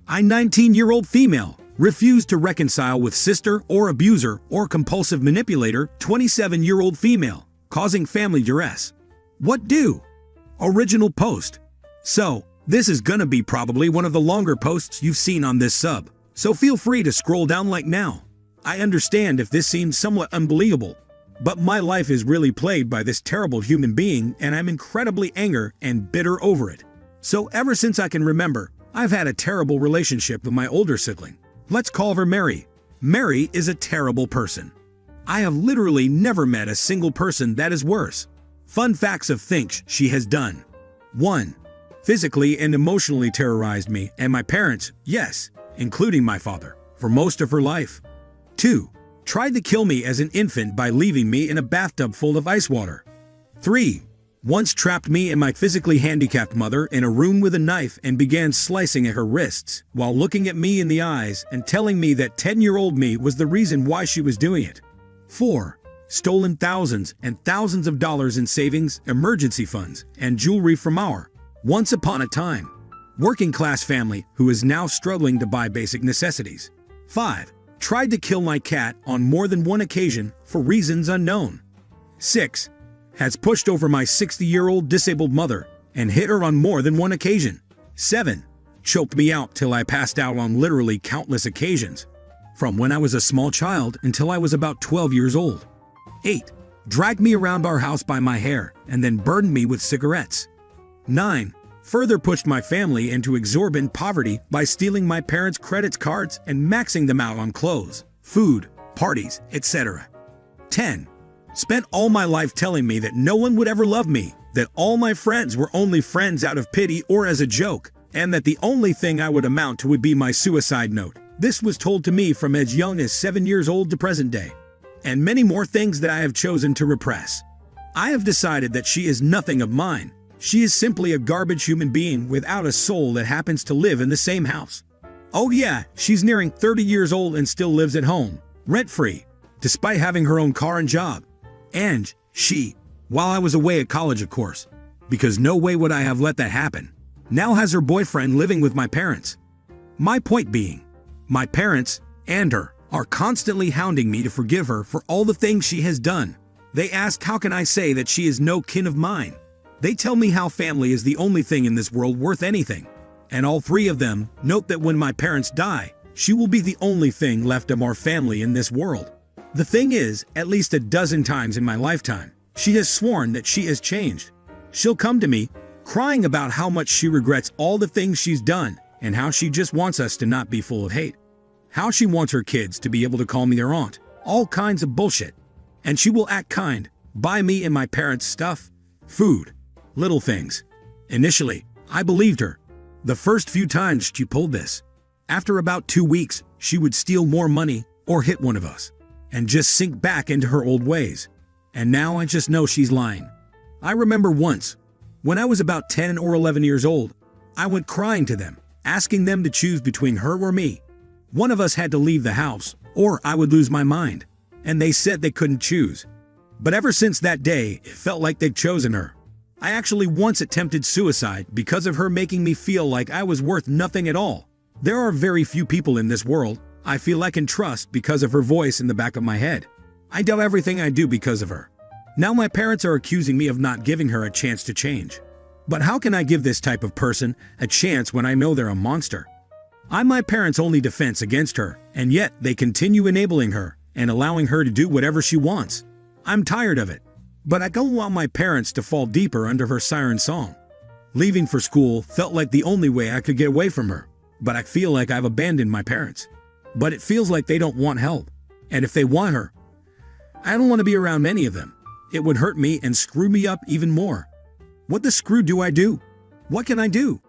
I 19-year-old female refused to reconcile with sister or abuser or compulsive manipulator 27-year-old female, causing family duress. What do? Original post. So, this is gonna be probably one of the longer posts you've seen on this sub, so feel free to scroll down like now. I understand if this seems somewhat unbelievable, but my life is really plagued by this terrible human being and I'm incredibly angry and bitter over it. So ever since I can remember, I've had a terrible relationship with my older sibling. Let's call her Mary. Mary is a terrible person. I have literally never met a single person that is worse. Fun facts of things she has done. 1. Physically and emotionally terrorized me and my parents, yes, including my father, for most of her life. 2. Tried to kill me as an infant by leaving me in a bathtub full of ice water. 3. Once trapped me and my physically handicapped mother in a room with a knife and began slicing at her wrists while looking at me in the eyes and telling me that 10-year-old me was the reason why she was doing it. 4. Stolen thousands and thousands of dollars in savings, emergency funds, and jewelry from our, once upon a time, working-class family who is now struggling to buy basic necessities. 5. Tried to kill my cat on more than one occasion for reasons unknown. 6. Has pushed over my 60-year-old disabled mother and hit her on more than one occasion. 7. Choked me out till I passed out on literally countless occasions, from when I was a small child until I was about 12 years old. 8. Dragged me around our house by my hair and then burdened me with cigarettes. 9. Further pushed my family into exorbitant poverty by stealing my parents' credit cards and maxing them out on clothes, food, parties, etc. 10. Spent all my life telling me that no one would ever love me, that all my friends were only friends out of pity or as a joke, and that the only thing I would amount to would be my suicide note. This was told to me from as young as 7 years old to present day. And many more things that I have chosen to repress. I have decided that she is nothing of mine. She is simply a garbage human being without a soul that happens to live in the same house. Oh yeah, she's nearing 30 years old and still lives at home, rent-free, despite having her own car and job. And she, while I was away at college of course, because no way would I have let that happen, now has her boyfriend living with my parents. My point being, my parents and her are constantly hounding me to forgive her for all the things she has done. They ask how can I say that she is no kin of mine. They tell me how family is the only thing in this world worth anything. And all three of them note that when my parents die, she will be the only thing left of our family in this world. The thing is, at least a dozen times in my lifetime, she has sworn that she has changed. She'll come to me, crying about how much she regrets all the things she's done and how she just wants us to not be full of hate. How she wants her kids to be able to call me their aunt. All kinds of bullshit. And she will act kind, buy me and my parents stuff, food, little things. Initially, I believed her. The first few times she pulled this. After about 2 weeks, she would steal more money or hit one of us and just sink back into her old ways. And now I just know she's lying. I remember once, when I was about 10 or 11 years old, I went crying to them, asking them to choose between her or me. One of us had to leave the house, or I would lose my mind. And they said they couldn't choose. But ever since that day, it felt like they'd chosen her. I actually once attempted suicide because of her making me feel like I was worth nothing at all. There are very few people in this world I feel I can trust because of her voice in the back of my head. I doubt everything I do because of her. Now my parents are accusing me of not giving her a chance to change. But how can I give this type of person a chance when I know they're a monster? I'm my parents' only defense against her, and yet they continue enabling her and allowing her to do whatever she wants. I'm tired of it, but I don't want my parents to fall deeper under her siren song. Leaving for school felt like the only way I could get away from her, but I feel like I've abandoned my parents. But it feels like they don't want help, and if they want her, I don't want to be around any of them. It would hurt me and screw me up even more. What the screw do I do? What can I do?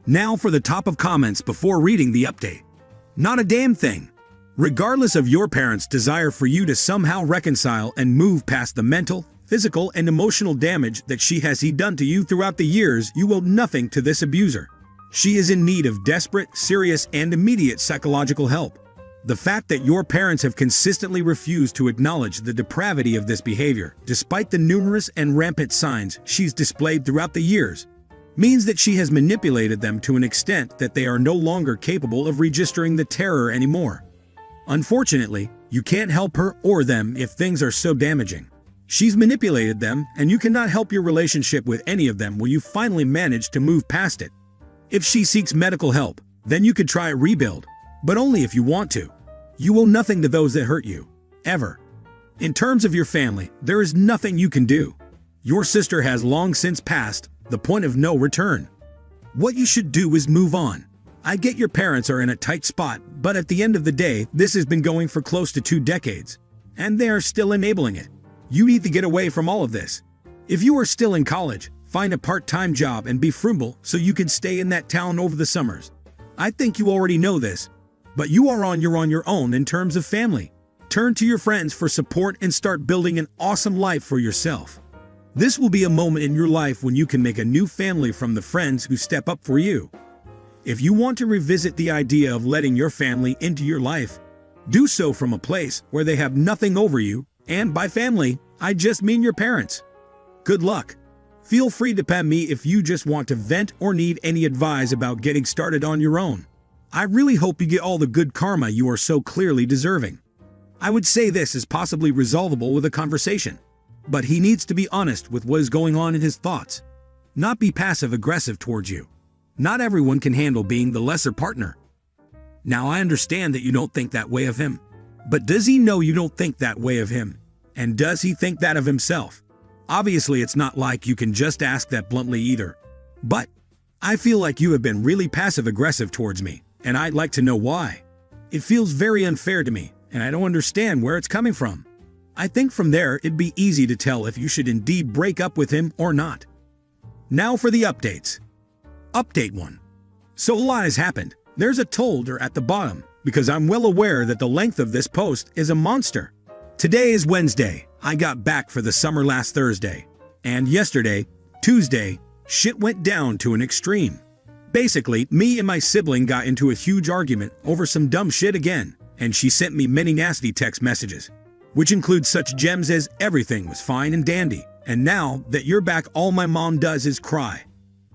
Now for the top of comments before reading the update. Not a damn thing. Regardless of your parents' desire for you to somehow reconcile and move past the mental, physical, and emotional damage that she has done to you throughout the years, you owe nothing to this abuser. She is in need of desperate, serious, and immediate psychological help. The fact that your parents have consistently refused to acknowledge the depravity of this behavior, despite the numerous and rampant signs she's displayed throughout the years, means that she has manipulated them to an extent that they are no longer capable of registering the terror anymore. Unfortunately, you can't help her or them if things are so damaging. She's manipulated them, and you cannot help your relationship with any of them when you finally manage to move past it. If she seeks medical help, then you could try a rebuild, but only if you want to. You owe nothing to those that hurt you, ever. In terms of your family, there is nothing you can do. Your sister has long since passed the point of no return. What you should do is move on. I get your parents are in a tight spot, but at the end of the day, this has been going for close to 2 decades, and they are still enabling it. You need to get away from all of this. If you are still in college, find a part-time job and be frugal so you can stay in that town over the summers. I think you already know this, but you are on your own in terms of family. Turn to your friends for support and start building an awesome life for yourself. This will be a moment in your life when you can make a new family from the friends who step up for you. If you want to revisit the idea of letting your family into your life, do so from a place where they have nothing over you, and by family, I just mean your parents. Good luck. Feel free to PM me if you just want to vent or need any advice about getting started on your own. I really hope you get all the good karma you are so clearly deserving. I would say this is possibly resolvable with a conversation, but he needs to be honest with what is going on in his thoughts. Not be passive-aggressive towards you. Not everyone can handle being the lesser partner. Now I understand that you don't think that way of him, but does he know you don't think that way of him? And does he think that of himself? Obviously, it's not like you can just ask that bluntly either. But I feel like you have been really passive-aggressive towards me, and I'd like to know why. It feels very unfair to me, and I don't understand where it's coming from. I think from there it'd be easy to tell if you should indeed break up with him or not. Now for the updates. Update 1. So a lot has happened. There's a folder at the bottom, because I'm well aware that the length of this post is a monster. Today is Wednesday. I got back for the summer last Thursday. And yesterday, Tuesday, shit went down to an extreme. Basically, me and my sibling got into a huge argument over some dumb shit again, and she sent me many nasty text messages, which include such gems as everything was fine and dandy, and now that you're back all my mom does is cry.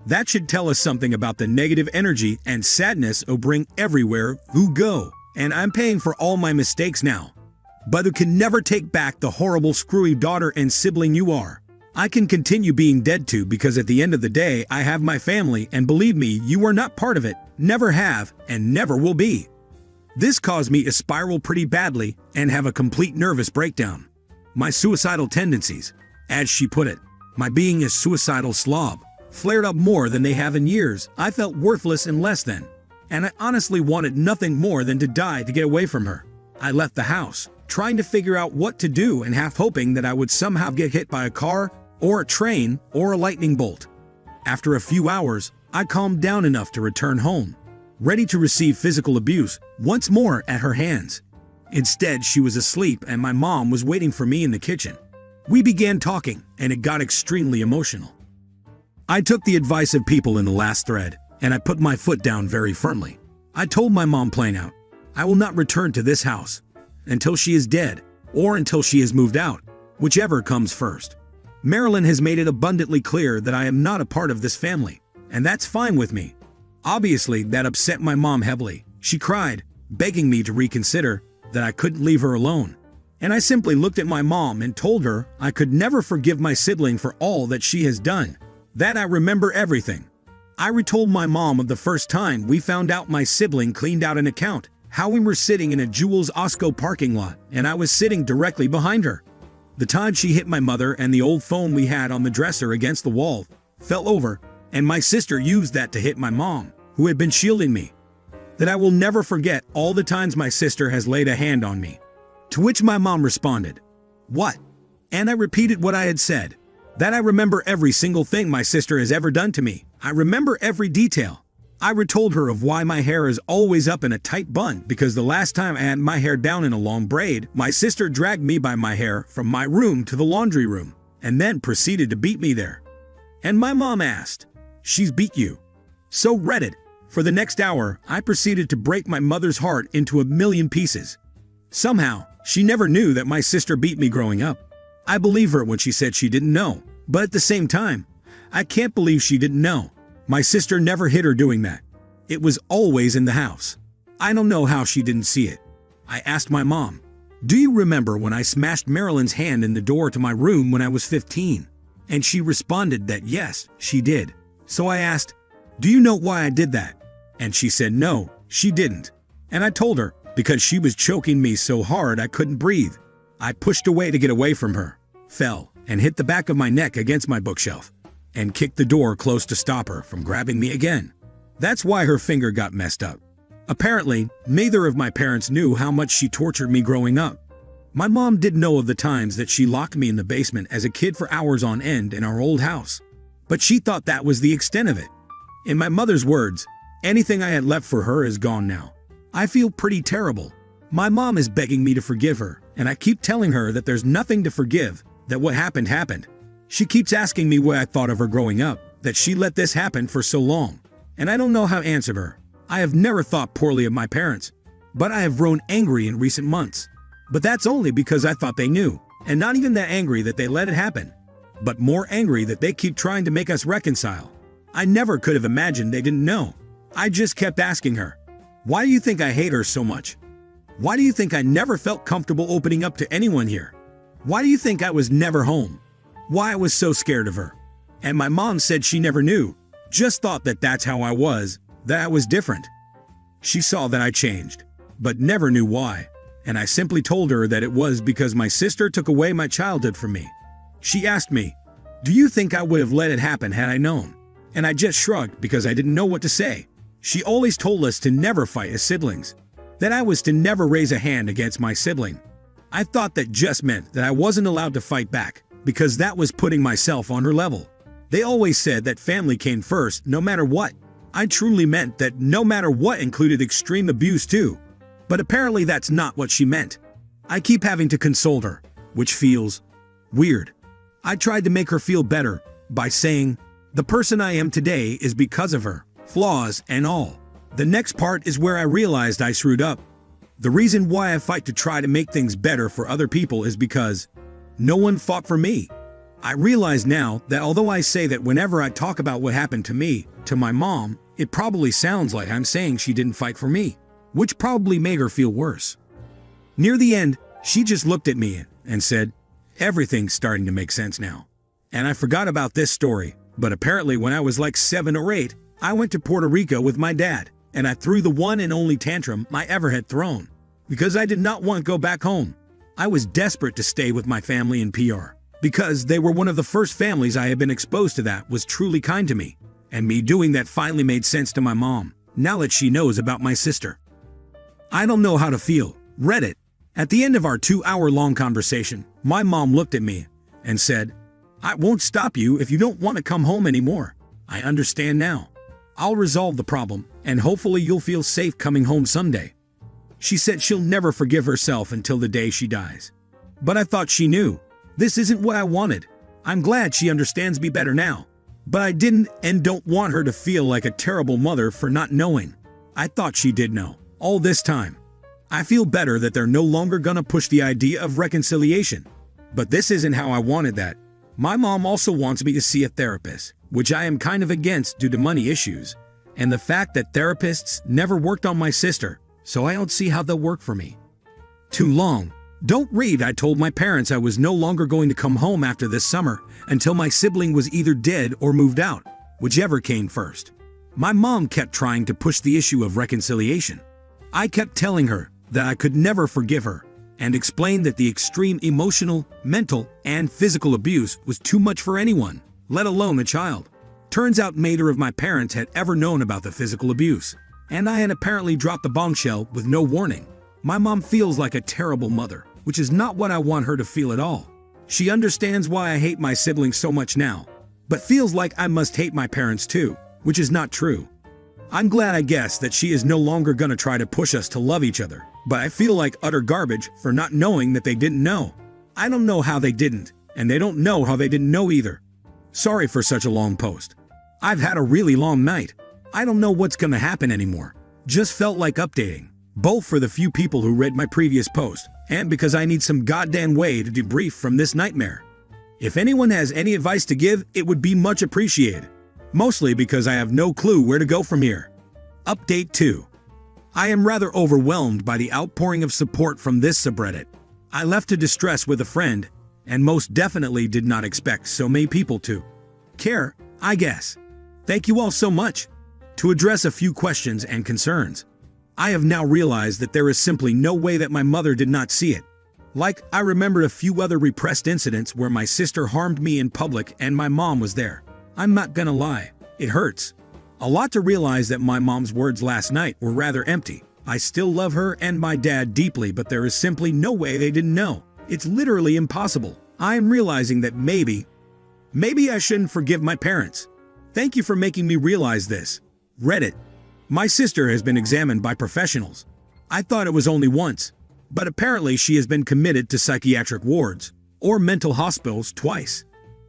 That should tell us something about the negative energy and sadness O bring everywhere who go, and I'm paying for all my mistakes now. But who can never take back the horrible screwy daughter and sibling you are. I can continue being dead to because at the end of the day I have my family, and believe me, you are not part of it, never have, and never will be. This caused me to spiral pretty badly and have a complete nervous breakdown. My suicidal tendencies, as she put it, my being a suicidal slob, flared up more than they have in years. I felt worthless and less than, and I honestly wanted nothing more than to die to get away from her. I left the house, trying to figure out what to do and half hoping that I would somehow get hit by a car or a train or a lightning bolt. After a few hours, I calmed down enough to return home, ready to receive physical abuse once more at her hands. Instead, she was asleep and my mom was waiting for me in the kitchen. We began talking and it got extremely emotional. I took the advice of people in the last thread and I put my foot down very firmly. I told my mom plain out, I will not return to this house until she is dead or until she has moved out, whichever comes first. Marilyn has made it abundantly clear that I am not a part of this family, and that's fine with me. Obviously, that upset my mom heavily. She cried, begging me to reconsider, that I couldn't leave her alone. And I simply looked at my mom and told her I could never forgive my sibling for all that she has done. That I remember everything. I retold my mom of the first time we found out my sibling cleaned out an account, how we were sitting in a Jewel's Osco parking lot and I was sitting directly behind her. The time she hit my mother and the old phone we had on the dresser against the wall fell over, and my sister used that to hit my mom, who had been shielding me. That I will never forget all the times my sister has laid a hand on me. To which my mom responded, "What?" And I repeated what I had said. That I remember every single thing my sister has ever done to me. I remember every detail. I retold her of why my hair is always up in a tight bun, because the last time I had my hair down in a long braid, my sister dragged me by my hair from my room to the laundry room, and then proceeded to beat me there. And my mom asked, "She's beat you?" So read it. For the next hour, I proceeded to break my mother's heart into a million pieces. Somehow, she never knew that my sister beat me growing up. I believe her when she said she didn't know, but at the same time, I can't believe she didn't know. My sister never hid her doing that. It was always in the house. I don't know how she didn't see it. I asked my mom, "Do you remember when I smashed Marilyn's hand in the door to my room when I was 15? And she responded that yes, she did. So I asked, "Do you know why I did that?" And she said no, she didn't. And I told her, because she was choking me so hard I couldn't breathe. I pushed away to get away from her, fell, and hit the back of my neck against my bookshelf, and kicked the door close to stop her from grabbing me again. That's why her finger got messed up. Apparently, neither of my parents knew how much she tortured me growing up. My mom did know of the times that she locked me in the basement as a kid for hours on end in our old house, but she thought that was the extent of it. In my mother's words, anything I had left for her is gone now. I feel pretty terrible. My mom is begging me to forgive her, and I keep telling her that there's nothing to forgive, that what happened happened. She keeps asking me what I thought of her growing up, that she let this happen for so long, and I don't know how to answer her. I have never thought poorly of my parents, but I have grown angry in recent months. But that's only because I thought they knew, and not even that angry that they let it happen, but more angry that they keep trying to make us reconcile. I never could have imagined they didn't know. I just kept asking her, "Why do you think I hate her so much? Why do you think I never felt comfortable opening up to anyone here? Why do you think I was never home? Why I was so scared of her?" And my mom said she never knew, just thought that that's how I was, that I was different. She saw that I changed, but never knew why, and I simply told her that it was because my sister took away my childhood from me. She asked me, "Do you think I would have let it happen had I known?" And I just shrugged because I didn't know what to say. She always told us to never fight as siblings, that I was to never raise a hand against my sibling. I thought that just meant that I wasn't allowed to fight back, because that was putting myself on her level. They always said that family came first, no matter what. I truly meant that no matter what included extreme abuse too. But apparently that's not what she meant. I keep having to console her, which feels weird. I tried to make her feel better by saying, "The person I am today is because of her, flaws and all." The next part is where I realized I screwed up. The reason why I fight to try to make things better for other people is because no one fought for me. I realize now that although I say that whenever I talk about what happened to me, to my mom, it probably sounds like I'm saying she didn't fight for me, which probably made her feel worse. Near the end, she just looked at me and said, "Everything's starting to make sense now." And I forgot about this story, but apparently when I was like 7 or 8, I went to Puerto Rico with my dad, and I threw the one and only tantrum I ever had thrown, because I did not want to go back home. I was desperate to stay with my family in PR, because they were one of the first families I had been exposed to that was truly kind to me, and me doing that finally made sense to my mom, now that she knows about my sister. I don't know how to feel. Reddit. At the end of our 2-hour-long conversation, my mom looked at me and said, "I won't stop you if you don't want to come home anymore. I understand now. I'll resolve the problem, and hopefully you'll feel safe coming home someday." She said she'll never forgive herself until the day she dies. But I thought she knew. This isn't what I wanted. I'm glad she understands me better now. But I didn't and don't want her to feel like a terrible mother for not knowing. I thought she did know, all this time. I feel better that they're no longer gonna push the idea of reconciliation. But this isn't how I wanted that. My mom also wants me to see a therapist, which I am kind of against due to money issues, and the fact that therapists never worked on my sister, so I don't see how they'll work for me. Too long. Don't read. I told my parents I was no longer going to come home after this summer until my sibling was either dead or moved out, whichever came first. My mom kept trying to push the issue of reconciliation. I kept telling her that I could never forgive her and explained that the extreme emotional, mental, and physical abuse was too much for anyone, let alone a child. Turns out neither of my parents had ever known about the physical abuse, and I had apparently dropped the bombshell with no warning. My mom feels like a terrible mother, which is not what I want her to feel at all. She understands why I hate my siblings so much now, but feels like I must hate my parents too, which is not true. I'm glad, I guess, that she is no longer gonna try to push us to love each other, but I feel like utter garbage for not knowing that they didn't know. I don't know how they didn't, and they don't know how they didn't know either. Sorry for such a long post. I've had a really long night. I don't know what's gonna happen anymore. Just felt like updating, both for the few people who read my previous post, and because I need some goddamn way to debrief from this nightmare. If anyone has any advice to give, it would be much appreciated. Mostly because I have no clue where to go from here. Update 2. I am rather overwhelmed by the outpouring of support from this subreddit. I left to distress with a friend, and most definitely did not expect so many people to care, I guess. Thank you all so much. To address a few questions and concerns, I have now realized that there is simply no way that my mother did not see it. Like, I remembered a few other repressed incidents where my sister harmed me in public and my mom was there. I'm not gonna lie, it hurts a lot to realize that my mom's words last night were rather empty. I still love her and my dad deeply, but there is simply no way they didn't know. It's literally impossible. I am realizing that maybe I shouldn't forgive my parents. Thank you for making me realize this. Reddit. My sister has been examined by professionals. I thought it was only once, but apparently she has been committed to psychiatric wards or mental hospitals twice.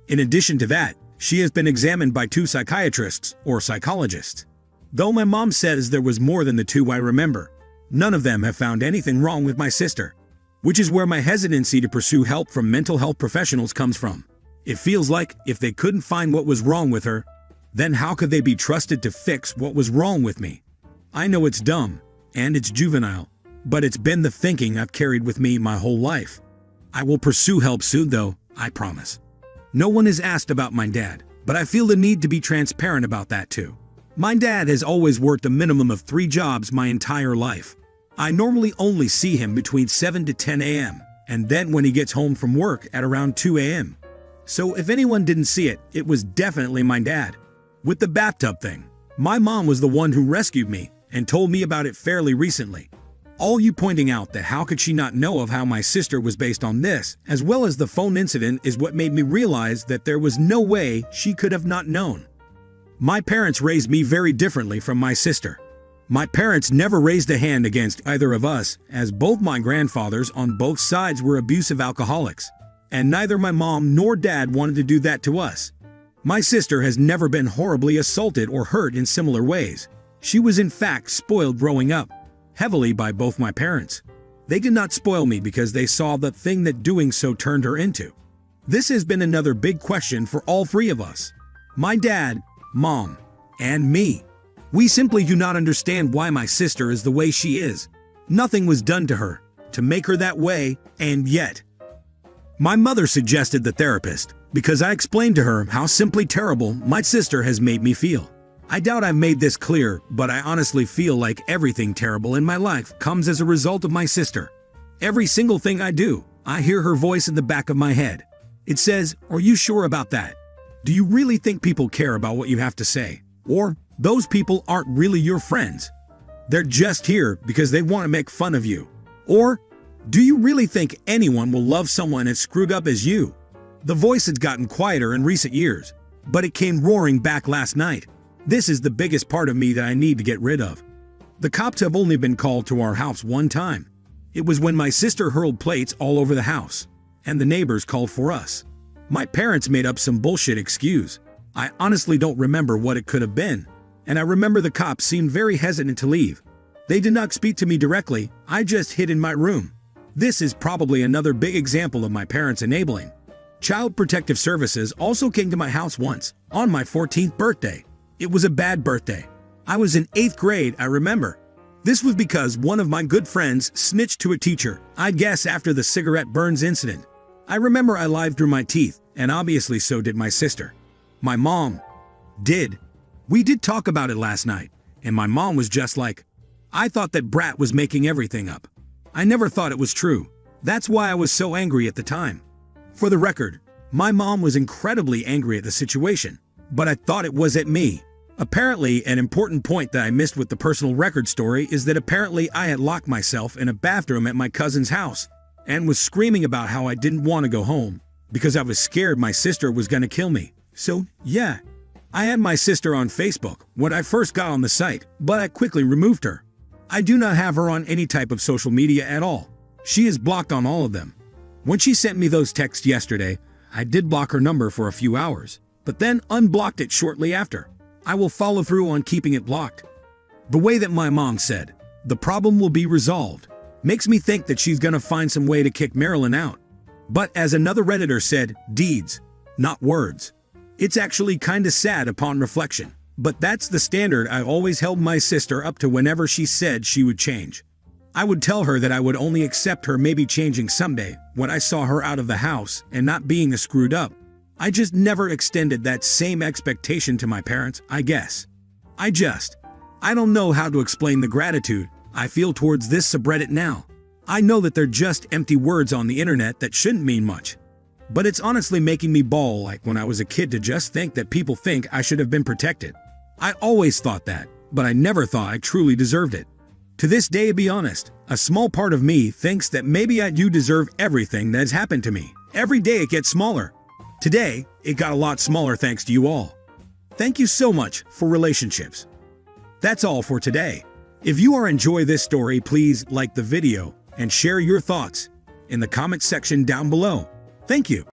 In addition to that, she has been examined by 2 psychiatrists or psychologists. Though my mom says there was more than the 2 I remember, none of them have found anything wrong with my sister, which is where my hesitancy to pursue help from mental health professionals comes from. It feels like if they couldn't find what was wrong with her, then how could they be trusted to fix what was wrong with me? I know it's dumb, and it's juvenile, but it's been the thinking I've carried with me my whole life. I will pursue help soon though, I promise. No one has asked about my dad, but I feel the need to be transparent about that too. My dad has always worked a minimum of 3 jobs my entire life. I normally only see him between 7 to 10 a.m., and then when he gets home from work at around 2 a.m. So if anyone didn't see it, it was definitely my dad. With the bathtub thing, my mom was the one who rescued me and told me about it fairly recently. All you pointing out that how could she not know of how my sister was based on this, as well as the phone incident, is what made me realize that there was no way she could have not known. My parents raised me very differently from my sister. My parents never raised a hand against either of us, as both my grandfathers on both sides were abusive alcoholics, and neither my mom nor dad wanted to do that to us. My sister has never been horribly assaulted or hurt in similar ways. She was in fact spoiled growing up, heavily by both my parents. They did not spoil me because they saw the thing that doing so turned her into. This has been another big question for all 3 of us. My dad, mom, and me. We simply do not understand why my sister is the way she is. Nothing was done to her to make her that way, and yet. My mother suggested the therapist because I explained to her how simply terrible my sister has made me feel. I doubt I've made this clear, but I honestly feel like everything terrible in my life comes as a result of my sister. Every single thing I do, I hear her voice in the back of my head. It says, "Are you sure about that? Do you really think people care about what you have to say? Or those people aren't really your friends? They're just here because they want to make fun of you. Or do you really think anyone will love someone as screwed up as you?" The voice has gotten quieter in recent years, but it came roaring back last night. This is the biggest part of me that I need to get rid of. The cops have only been called to our house one time. It was when my sister hurled plates all over the house, and the neighbors called for us. My parents made up some bullshit excuse. I honestly don't remember what it could have been, and I remember the cops seemed very hesitant to leave. They did not speak to me directly, I just hid in my room. This is probably another big example of my parents enabling. Child Protective Services also came to my house once, on my 14th birthday. It was a bad birthday. I was in 8th grade, I remember. This was because one of my good friends snitched to a teacher, I guess after the cigarette burns incident. I remember I lied through my teeth, and obviously so did my sister. My mom did. We did talk about it last night, and my mom was just like, "I thought that brat was making everything up. I never thought it was true. That's why I was so angry at the time." For the record, my mom was incredibly angry at the situation, but I thought it was at me. Apparently, an important point that I missed with the personal record story is that apparently I had locked myself in a bathroom at my cousin's house and was screaming about how I didn't want to go home because I was scared my sister was going to kill me. So, yeah, I had my sister on Facebook when I first got on the site, but I quickly removed her. I do not have her on any type of social media at all. She is blocked on all of them. When she sent me those texts yesterday, I did block her number for a few hours, but then unblocked it shortly after. I will follow through on keeping it blocked. The way that my mom said, "The problem will be resolved," makes me think that she's gonna find some way to kick Marilyn out. But as another Redditor said, deeds, not words. It's actually kinda sad upon reflection. But that's the standard I always held my sister up to whenever she said she would change. I would tell her that I would only accept her maybe changing someday when I saw her out of the house and not being a screwed up. I just never extended that same expectation to my parents, I guess. I don't know how to explain the gratitude I feel towards this subreddit now. I know that they're just empty words on the internet that shouldn't mean much. But it's honestly making me bawl like when I was a kid to just think that people think I should have been protected. I always thought that, but I never thought I truly deserved it. To this day, to be honest, a small part of me thinks that maybe I do deserve everything that has happened to me. Every day it gets smaller. Today, it got a lot smaller thanks to you all. Thank you so much for relationships. That's all for today. If you are enjoy this story, please like the video and share your thoughts in the comment section down below. Thank you.